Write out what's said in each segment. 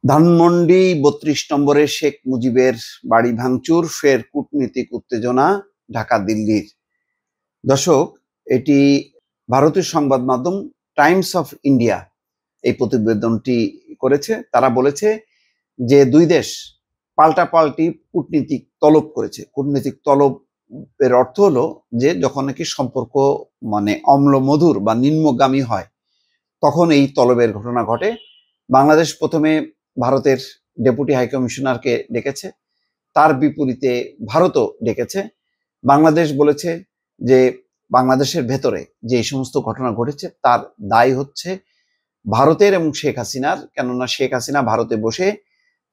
ধানমন্ডি ৩২ নম্বরে শেখ মুজিবের বাড়ি ভাঙচুর, ফের কূটনীতিক উত্তেজনা ঢাকা দিল্লির। দর্শক, এটি ভারতীয় সংবাদ মাধ্যম টাইমস অফ ইন্ডিয়া এই প্রতিবেদনটি করেছে। তারা বলেছে যে দুই দেশ পাল্টাপাল্টি কূটনীতিক তলব করেছে। কূটনীতিক তলবের অর্থ হলো যে যখন নাকি সম্পর্ক অম্ল মধুর বা নিম্নগামী হয় তখন এই তলবের ঘটনা ঘটে। বাংলাদেশ প্রথমে ভারতের ডেপুটি হাইকমিশনারকে ডেকেছে, তার বিপরীতে ভারতও ডেকেছে। বাংলাদেশ বলেছে যে বাংলাদেশের ভেতরে যে সমস্ত ঘটনা ঘটেছে তার দায় হচ্ছে ভারতের এবং শেখ হাসিনার, কেননা শেখ হাসিনা ভারতে বসে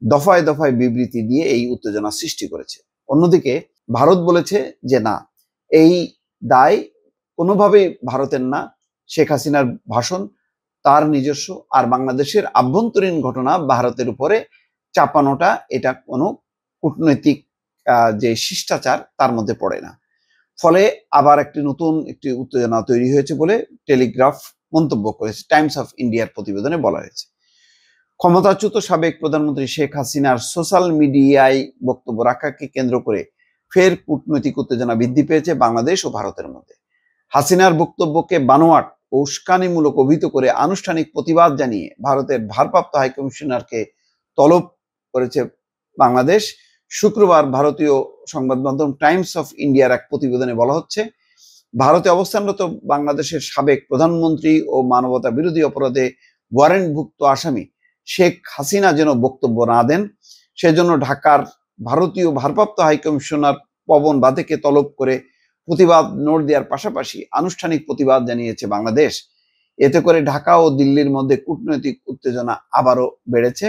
দফায় দফায় বিবৃতি দিয়ে এই উত্তেজনা সৃষ্টি করেছে। অন্যদিকে ভারত বলেছে যে না, এই দায় কোনোভাবেই ভারতের না, শেখ হাসিনার ভাষণ তার নিজস্ব, আর বাংলাদেশের আভ্যন্তরীণ ঘটনা ভারতের উপরে চাপানোটা এটা কোনো কূটনৈতিক যে শিষ্টাচার তার মধ্যে পড়ে না। ফলে আবার নতুন একটি উত্তেজনা তৈরি হয়েছে বলে টেলিগ্রাফ মন্তব্য করেছে। টাইমস অফ ইন্ডিয়ার প্রতিবেদনে বলা হয়েছে, ক্ষমতাচ্যুত সাবেক প্রধানমন্ত্রী শেখ হাসিনার সোশ্যাল মিডিয়ায় বক্তব্য রাখাকে কেন্দ্র করে ফের কূটনৈতিক উত্তেজনা বৃদ্ধি পেয়েছে বাংলাদেশ ও ভারতের মধ্যে। হাসিনার বক্তব্যকে বানোয়াট ও উস্কানিমূলক অভিহিত করে আনুষ্ঠানিক প্রতিবাদ জানিয়ে ভারতের ভারপ্রাপ্ত হাইকমিশনারকে তলব করেছে বাংলাদেশ। শুক্রবার ভারতীয় সংবাদ মাধ্যম টাইমস অফ ইন্ডিয়ার এক প্রতিবেদনে বলা হচ্ছে, ভারতে অবস্থানরত বাংলাদেশের সাবেক প্রধানমন্ত্রী ও মানবতা বিরোধী অপরাধে ওয়ারেন্টভুক্ত আসামি শেখ হাসিনা যেন বক্তব্য না দেন, সেজন্য ঢাকার ভারতীয় ভারপ্রাপ্ত হাইকমিশনার পবন বাতেকে তলব করে প্রতিবাদ নোট দেওয়ার পাশাপাশি আনুষ্ঠানিক প্রতিবাদ জানিয়েছে বাংলাদেশ। এতে করে ঢাকা ও দিল্লির মধ্যে কূটনৈতিক উত্তেজনা আবারও বেড়েছে।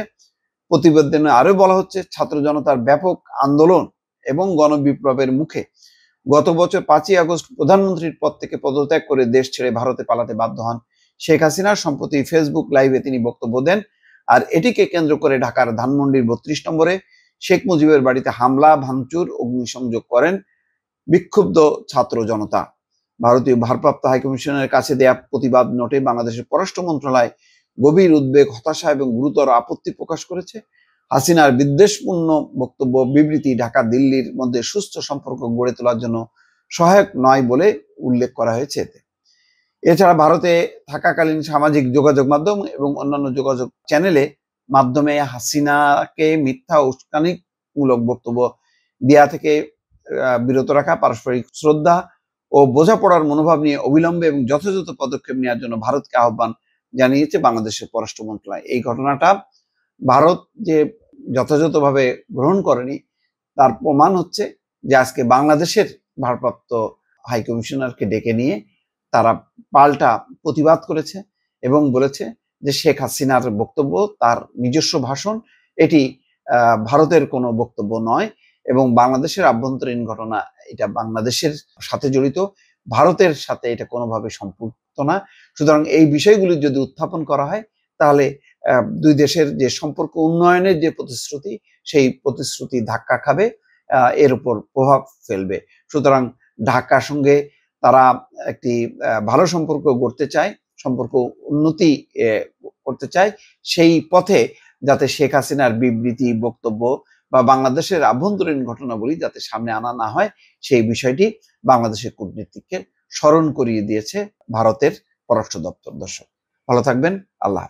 প্রতিবেদনে আরো বলা হচ্ছে, ছাত্র জনতার ব্যাপক আন্দোলন এবং গণবিপ্লবের মুখে গত বছর 5ই আগস্ট প্রধানমন্ত্রীর পদ থেকে পদত্যাগ করে দেশ ছেড়ে ভারতে পালাতে বাধ্য হন শেখ হাসিনা। সম্প্রতি ফেসবুক লাইভে তিনি বক্তব্য দেন, আর এটিকে কেন্দ্র করে ঢাকার ধানমন্ডির 32 নম্বরে শেখ মুজিবের বাড়িতে হামলা, ভাঙচুর, অগ্নিসংযোগ করেন বিক্ষুব্ধ ছাত্র জনতা। ভারতীয় ভারপ্রাপ্ত হাইকমিশনের কাছে দেয়া প্রতিবাদ নোটে বাংলাদেশের পররাষ্ট্র মন্ত্রণালয় গভীর উদ্বেগ, হতাশা এবং গুরুতর আপত্তি প্রকাশ করেছে। হাসিনার বিদ্বেষপূর্ণ বক্তব্য, বিবৃতি ঢাকা দিল্লির মধ্যে সুস্থ সম্পর্ক গড়ে তোলার জন্য সহায়ক নয় বলে উল্লেখ করা হয়েছে এতে। এছাড়া ভারতে থাকাকালীন সামাজিক যোগাযোগ মাধ্যম এবং অন্যান্য যোগাযোগ চ্যানেলে মাধ্যমে হাসিনাকে মিথ্যা উস্কানিমূলক বক্তব্য দেয়া থেকে বিরত রাখা, পারস্পরিক শ্রদ্ধা ও বোঝাপড়ার মনোভাব নিয়ে অবিলম্বে এবং যথাযথ পদক্ষেপ নেওয়ার জন্য ভারতকে আহ্বান জানিয়েছে বাংলাদেশের পররাষ্ট্র মন্ত্রণালয়। এই ঘটনাটা ভারত যে যথাযথভাবে গ্রহণ করেনি তার প্রমাণ হচ্ছে যে আজকে বাংলাদেশের ভারপ্রাপ্ত হাইকমিশনারকে ডেকে নিয়ে তারা পাল্টা প্রতিবাদ করেছে এবং বলেছে যে শেখ হাসিনার বক্তব্য তার নিজস্ব ভাষণ, এটি ভারতের কোনো বক্তব্য নয় এবং বাংলাদেশের আভ্যন্তরীণ ঘটনা, এটা বাংলাদেশের সাথে জড়িত, ভারতের সাথে এটা কোনোভাবে সম্পৃক্ত না। সুতরাং এই বিষয়গুলি যদি উত্থাপন করা হয় তাহলে দুই দেশের যে সম্পর্ক উন্নয়নের যে প্রতিশ্রুতি, সেই প্রতিশ্রুতি ধাক্কা খাবে, এর উপর প্রভাব ফেলবে। সুতরাং ঢাকার সঙ্গে তারা একটি ভালো সম্পর্ক গড়তে চায়, সম্পর্ক উন্নতি করতে চায়, সেই পথে যাতে শেখ হাসিনার বিবৃতি, বক্তব্য বা বাংলাদেশের আভ্যন্তরীণ ঘটনাবলী যাতে সামনে আনা না হয়, সেই বিষয়টি বাংলাদেশের কূটনীতিককে স্মরণ করিয়ে দিয়েছে ভারতের পররাষ্ট্র দপ্তর। দর্শক, ভালো থাকবেন। আল্লাহ হাফেজ।